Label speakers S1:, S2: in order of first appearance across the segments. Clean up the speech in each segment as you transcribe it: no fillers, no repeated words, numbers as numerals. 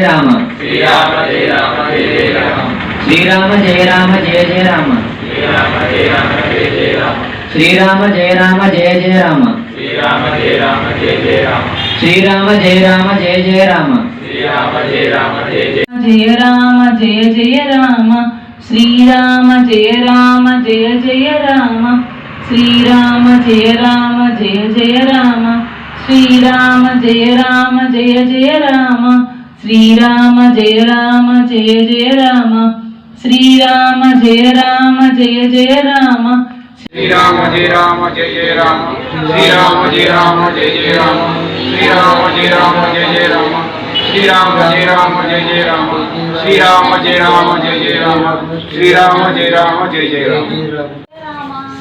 S1: राम श्रीराम जय राम जय जय राम श्रीराम जय राम जय जय राम श्रीराम जय राम जय जय राम श्रीराम जय राम जय जय राम श्रीराम जय राम जय जय राम श्रीराम जय राम जय जय राम श्रीराम जय राम जय जय
S2: राम जय जय राम श्रीराम जय राम जय जय राम श्रीराम जय राम जय जय राम श्रीराम जय राम जय जय राम श्रीराम जय राम जय जय राम श्रीराम जय राम जय जय राम
S3: श्रीराम जय राम जय जय राम श्रीराम जय राम जय जय राम श्रीराम जय राम जय जय राम श्रीराम जय राम जय जय राम श्रीराम जय राम जय जय राम श्रीराम जय राम जय जय राम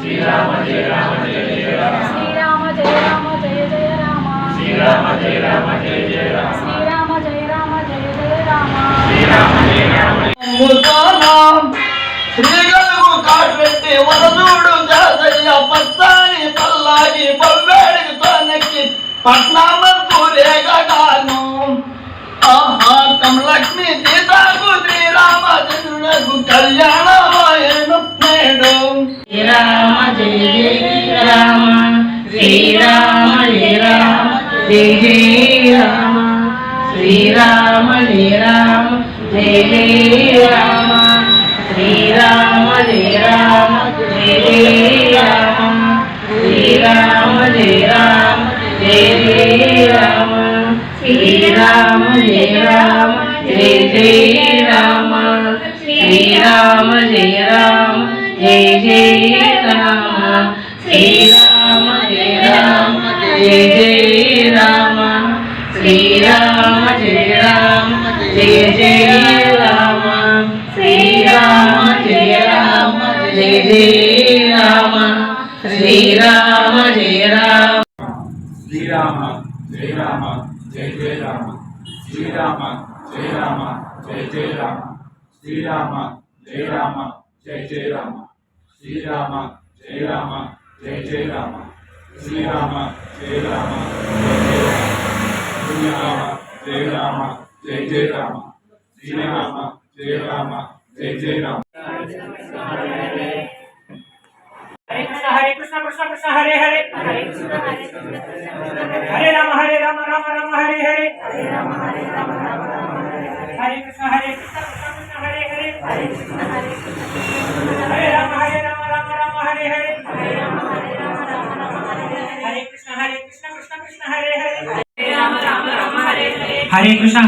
S4: श्रीराम जय राम जय जय राम श्रीराम जय राम जय जय राम श्रीराम जय राम जय जय राम श्रीराम जय राम जय जय राम श्रीराम जय राम
S5: శ్రీగలుగు కాట్రెట్టి వరదూడు జాతయ్య పత్తాని పల్లాగి బవ్వేడికి తోనెక్కి పట్నామంతు రేగగాను ఆహా కమలక్ష్మి సీతాకు శ్రీరామచంద్రునకు కళ్యాణమాయను నేడు
S2: రామ జయ జయ రామ శ్రీరామ జయ రామ జయ జయ రామ శ్రీరామ జయ రామ జయ జయ రామ श्रीराम जय राम जय जय राम श्रीराम जय राम जय जय राम श्रीराम जय राम जय जय राम श्रीराम जय राम जय जय राम श्रीराम जय राम जय जय राम श्रीराम जय राम जय जय राम श्रीराम जय राम जय जय राम श्रीराम जय राम
S3: श्रीराम जय राम जय जय राम श्रीराम जय राम जय जय राम श्रीराम जय राम जय जय राम श्रीराम जय राम जय जय राम श्रीराम जय राम जय राम जय जय राम श्रीराम जय राम जय जय राम
S6: हरे कृष्ण कृष्ण कृष्ण हरे हरे हरे राम राम राम हरे हरे हरे कृष्ण कृष्ण कृष्ण हरे हरे हरे राम राम राम हरे हरे हरे कृष्ण कृष्ण कृष्ण हरे हरे हरे कृष्ण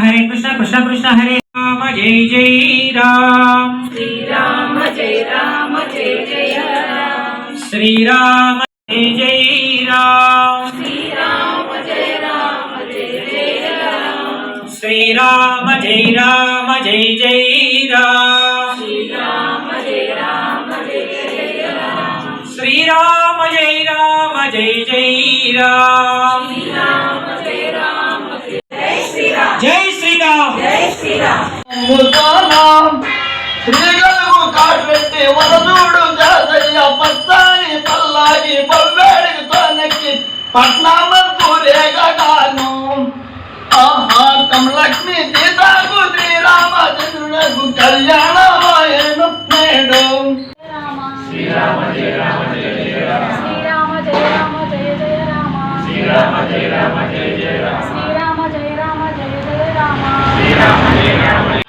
S6: कृष्ण कृष्ण हरे राम जय जय राम
S4: श्रीराम जय राम जय जय राम
S6: श्रीराम जय जय राम
S4: श्रीराम जय राम जय जय राम
S6: श्रीराम जय राम जय जय राम
S4: श्रीराम जय राम जय जय राम
S6: श्रीराम जय राम जय जय राम
S4: श्रीराम जय राम जय श्री राम
S6: जय श्री राम
S4: जय श्री राम
S5: శ్రీగలుగు కాట్రెట్టి వరదూడు జాతయ్య పత్తాని పల్లాగి బవ్వేడికి తోనెక్కి పట్నామంతు రేగగాను ఆహా కమలక్ష్మి సీతాకు శ్రీరామచంద్రునకు కళ్యాణమాయను నేడు
S4: श्रीराम जय राम जय जय राम श्रीराम जय राम जय जय राम श्रीराम जय राम जय जय राम श्रीराम जय राम जय जय राम श्रीराम जय राम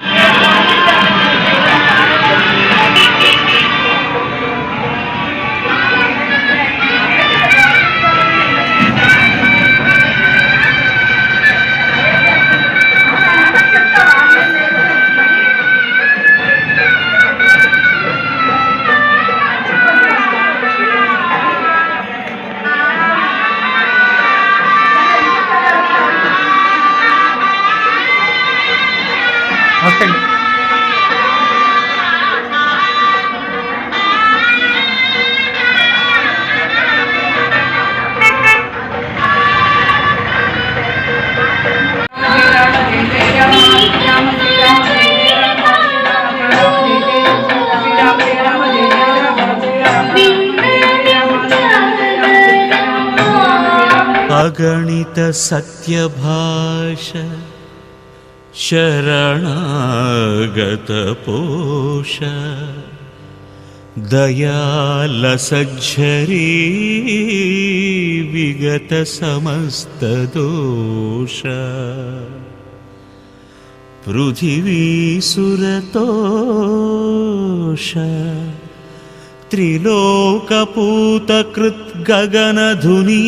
S7: अगणित सत्यभाष शरणागतपोष दयालसज्झरी विगतसमस्तदोष पृथिवीसुरतोष त्रिलोकपूतकृद्गगनधुनी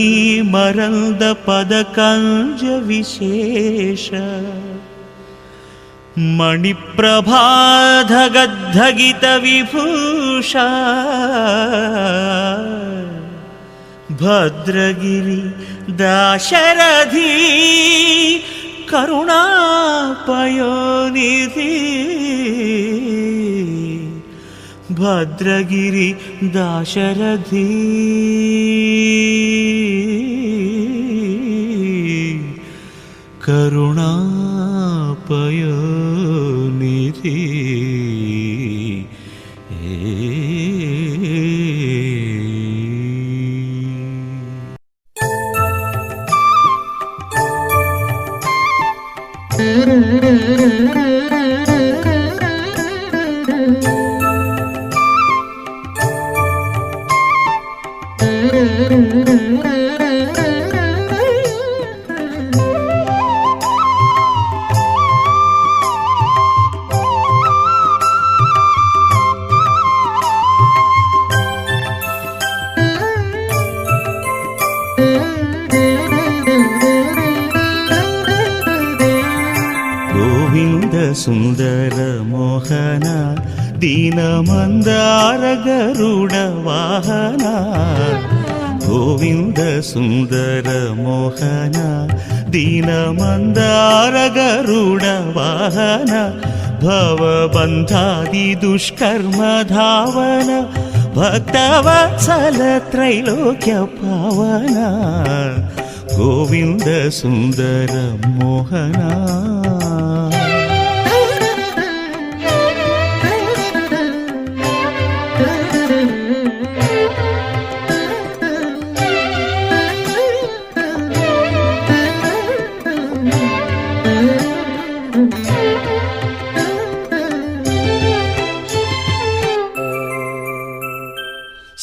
S7: मरन्दपदकञ्जविशेष मणिप्रभाधगद्धगितविभूषा भद्रगिरि दाशरथी करुणापयोनिधि भद्रगिरि दाशरथी करुणापयोनिधि सुंदर मोहन दीन मंदार गरुड़ वाहन गोविंद सुंदर मोहन दीन मंदार गरुड़ वाहन भवबंधादि दुष्कर्म धावन भक्तवत्सल त्रैलोक्य पावन गोविंद सुंदर मोहन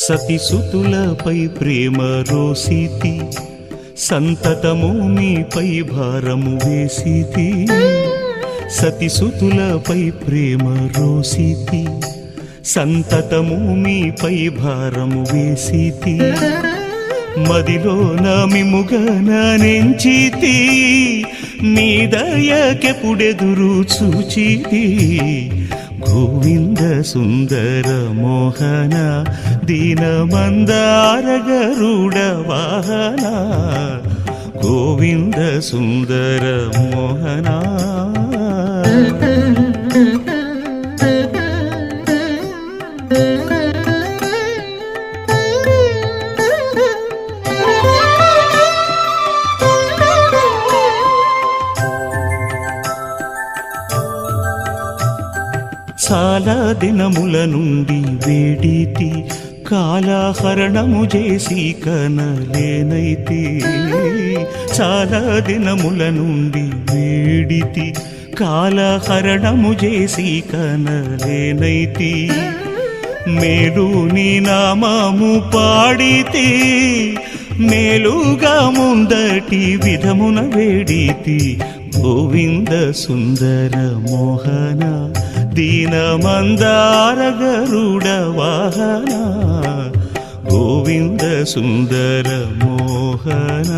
S7: సతి సుతులపై ప్రేమ రోసితి సంతతము మీపై భారము వేసితి సతి సుతులపై ప్రేమ రోసితి సంతతము మీపై భారము వేసితి మదిలోన మిముగన నెంచితి మీ దయకెప్పుడెదురు చూచితి गोविंद सुंदर मोहन दीन मंदार गरुड़ वाहन गोविंद सुंदर मोहन చాలా దినముల నుండి వేడితి కాలహరణము చేసి కనలేనైతి చాలా దినముల నుండి వేడితి కాలహరణము చేసి కనలేనైతి మేలు నీ నామము పాడితి మేలుగా ముందటి విధమున వేడితి गोविंद सुंदर मोहन दीन मंदार गरुड़ वाहन गोविंद सुंदर मोहन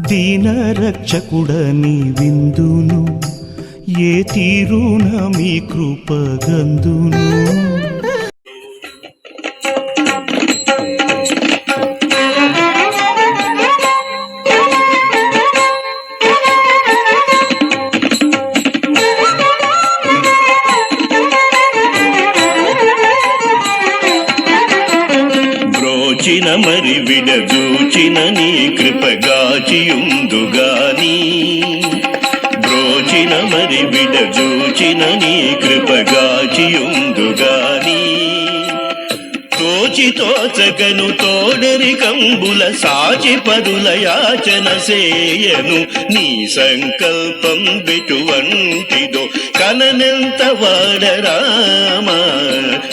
S7: दीन रक्षकुडनी विंदुनु ये तीरुन मी कृपगंदुनु బ్రోచిన మరి విడజూచిన నీ కృపగాచియుందుగాని బ్రోచిన మరి విడజూచిన నీ కృపగాచియుందుగాని తోచి తోచకను తోడరి కంబుల సాచి పదుల యాచన సేయను నీ సంకల్పం బెటువంటిదో కననెంత వాడరామా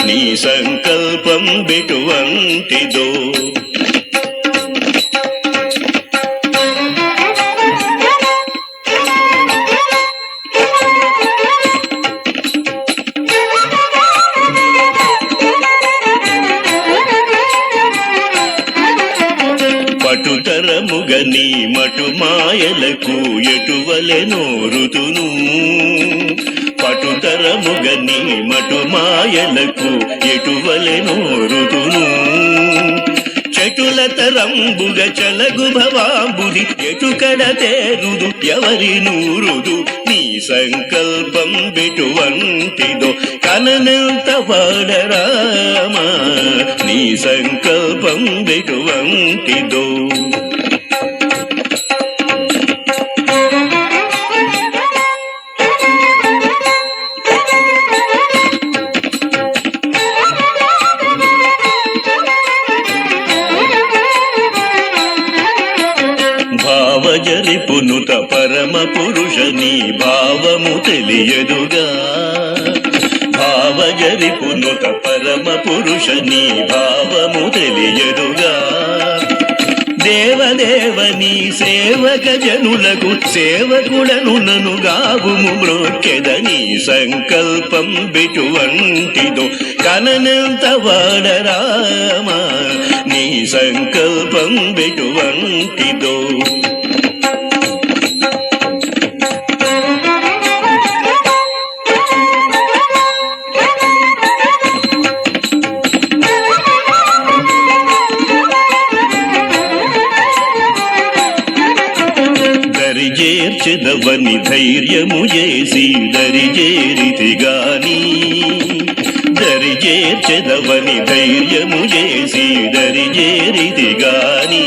S7: నీ సంకల్పం బెటువంటిదో పటుతరముగని మటు మాయలకు ఎటువలెనో ఋతును పటుతరముగని మటు మాయలకు ఎటువలెనో ఋతును చటుల తరంబుగ చలగు భవాంబుది ఎటుకడ తేరుదు ఎవరి నూరుదు నీ సంకల్పం బెటువంటిదో కననెంత వాడరామా నీ సంకల్పం బెటువంటిదో భావజరిపునుత పరమ పురుష నీ భావము తెలియదుగా భావజరిపునుత పరమ పురుష నీ భావము తెలియదుగా దేవదేవని సేవక జనులకు సేవకుడను నను గావుము మ్రోక్కెదని సంకల్పం బెటువంటిదో కననెంత వాడరామా నీ సంకల్పం బెటువంటిదో దరిజేర్చెదవని ధైర్యము చేసి దరిజేరితిగాని దరిజేర్చెదవని ధైర్యము చేసి దరిజేరితిగాని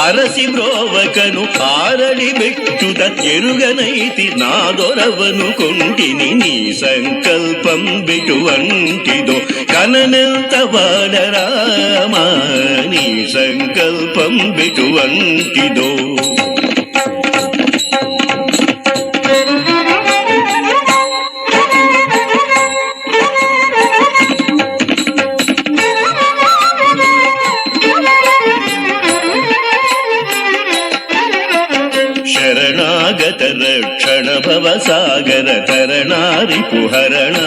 S7: అరసి బ్రోవకను ఆరడి బెట్టుట ఎరుగనైతి నా దొరవను కొంటిని నీ సంకల్పం బెటువంటిదో కననెంత వాడరామా నీ సంకల్పం బెటువంటిదో శరణాగత రక్షణ భవసాగర తరణారిపుహరణ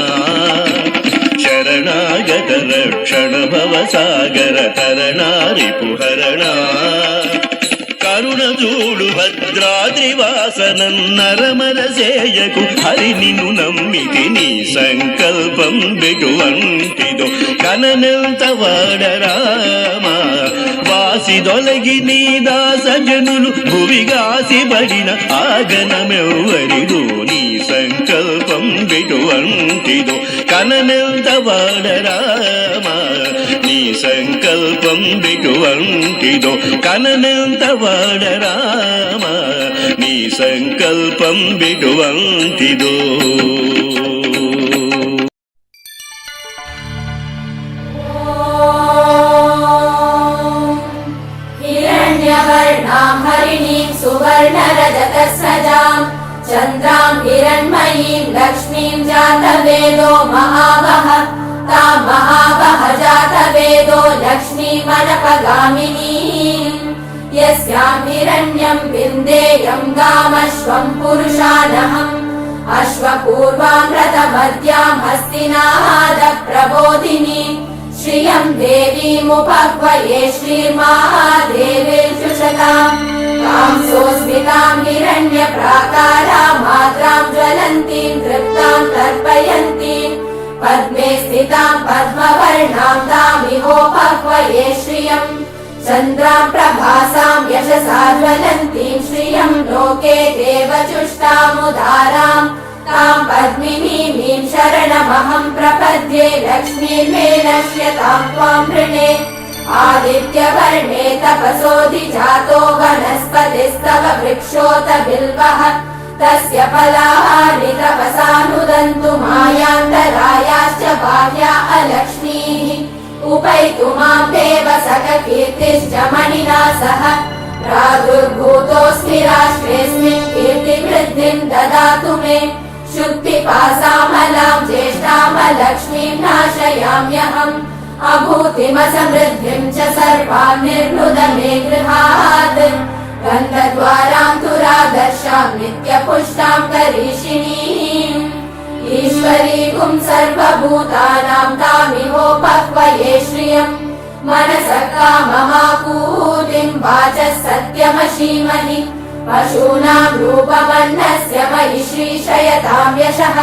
S7: శరణాగత రక్షణ భవసాగర తరణారిపుహరణ కరుణ చూడు భద్రాద్రివాసనం నరమరసేయకు హరి నిన్ను నమ్మితి నీ సంకల్పం బెటువంటిదో కననెంత వాడరామా వాసి దొలగి నీ దాసజనులు భువిగాసి పడిన ఆగనమెవ్వరిదో నీ సంకల్పం బెటువంటిదో కననెంత వాడరామా నీ సంకల్పం బెటువంటిదో కననెంత వాడరామా నీ సంకల్పం బెటువంటిదో
S4: हिरण्यवर्णां हरिणीं सुवर्णरजतस्रजां चन्द्रां हिरण्मयीं लक्ष्मीं जातवेदो महावः तां महावः जातवेदो लक्ष्मीमनपगामिनीं यस्यां हिरण्यं विन्देयं गामश्वं पुरुषानहम् अश्वपूर्वां रथमद्यां हस्तिनादप्रबोधिनी श्रियं देवीमुपह्वये श्रीर्महादेवीर्जुषताम् तां सोऽस्मितां हिरण्यप्राकारां मात्रां ज्वलन्तीं तृप्तां तर्पयन्तीं पद्मे स्थितां पद्मवर्णां तामिहोपह्वये श्रियं चन्द्रां प्रभासां यशसा ज्वलन्तीं श्रियं लोके देवचुष्टामुदारां तां पद्मिनीमीं शरणमहं प्रपद्ये लक्ष्मीर्मे नश्यतां त्वां वृणे
S8: आदित्यवर्णे तपसोऽधिजातो वनस्पतिस्तव वृक्षोत बिल्वः तस्य फलानि तपसानुदन्तु मायान्तरायाश्च बाह्या अलक्ष्मीः उपैतु मां देव सककीर्तिश्च मणिना सह प्रादुर्भूतोऽस्मि राष्ट्रेऽस्मिन् कीर्तिवृद्धिं ददातु मे शुक्तिपासामलां ज्येष्ठामलक्ष्मीं नाशयाम्यहम् अभूतिमसमृद्धिं च सर्वां निर्नुद मे गृहात् गन्धद्वारां तुरादर्शां नित्यपुष्टां करीषिणीम् ईश्वरीकुं सर्वभूतानां तामिहोपह्वये श्रियम् मनसः काममाकूतिं वाचः सत्यमशीमहि पशूनां रूपमन्नस्य मयि श्रीशयतां यशः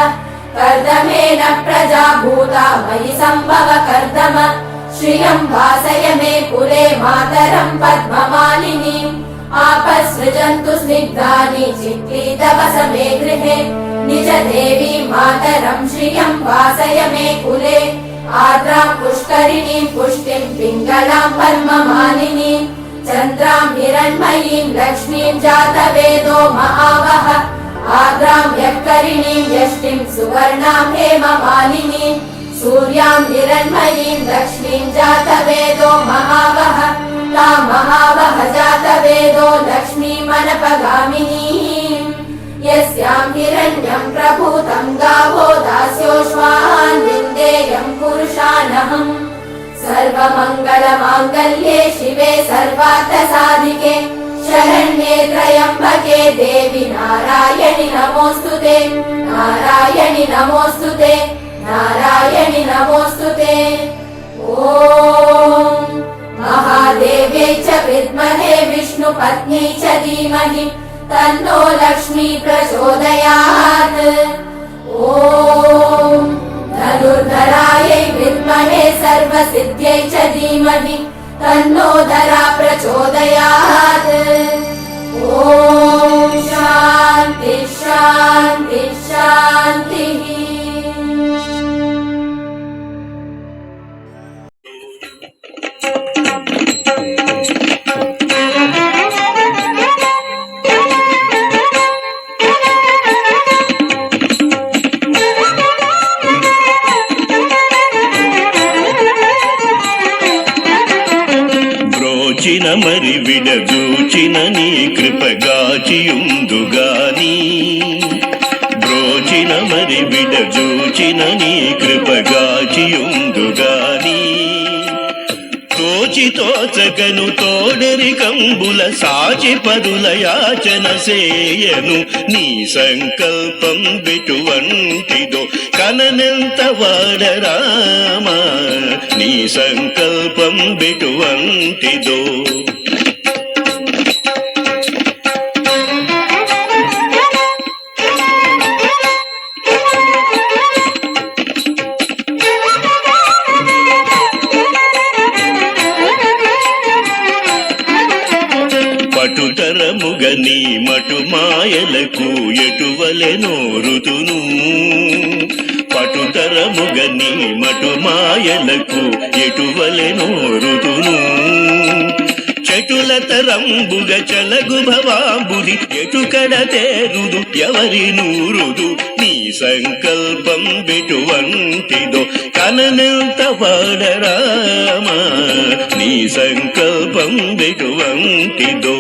S8: कर्दमेन प्रजा भूता मयि सम्भव कर्दम श्रियं वासय मे कुले मातरं पद्ममालिनीम् आपसृजन्तु स्निग्धानि चिक्लीतवस मे गृहे निज देवी मातरं श्रियं वासय मे कुले आर्द्रां पुष्करिणीं पुष्टिं पिङ्गलां पद्ममालिनीं चन्द्रां हिरण्मयीं लक्ष्मीं जातवेदो महावः आर्द्रां यक्करिणीं यष्टिं सुवर्णां हेममालिनीं सूर्यां हिरण्मयीं लक्ष्मीं जातवेदो महावः तां महावः जातवेदो लक्ष्मीमनपगामिनीं यस्यां हिरण्यं प्रभूतं गावो दास्योश्वान् विन्देयं पुरुषानहम् सर्वमङ्गलमाङ्गल्ये शिवे सर्वार्थसाधिके शरण्ये त्र्यम्बके देवी नारायणि नमोऽस्तुते नारायणि नमोऽस्तुते नारायणि नमोऽस्तुते ॐ महादेव्यै च विद्महे विष्णुपत्न्यै च धीमहि तन्नो लक्ष्मी प्रचोदयात् ॐ धनुर्धरायै विद्महे सर्वसिद्ध्यै च धीमहि तन्नो धरा प्रचोदयात् ॐ शान्ति शान्ति शान्तिः
S7: మరి విడదూచిన నీ కృపగాచియుందుగాని బ్రోచిన మరి విడదూచిన నీ కృపగాచియుందుగాని తోచి తోచకను తోడరి కంబుల సాచి పదుల యాచన సేయను నీ సంకల్పం బిటువంటిదో కననెంత వాడరామా నీ సంకల్పం బిటువంటిదో పటుతరముగని మటు మాయలకు ఎటువలెనో ఋతును పటుతరముగని మటు మాయలకు ఎటువలెనో ఋతును చటుల తరంబుగ చలగు భవాంబుది ఎటుకడ తేరుదు ఎవరి నూరుదు నీ సంకల్పం బిటువంటిదో కననెంత వాడరామా నీ సంకల్పం బిటువంటిదో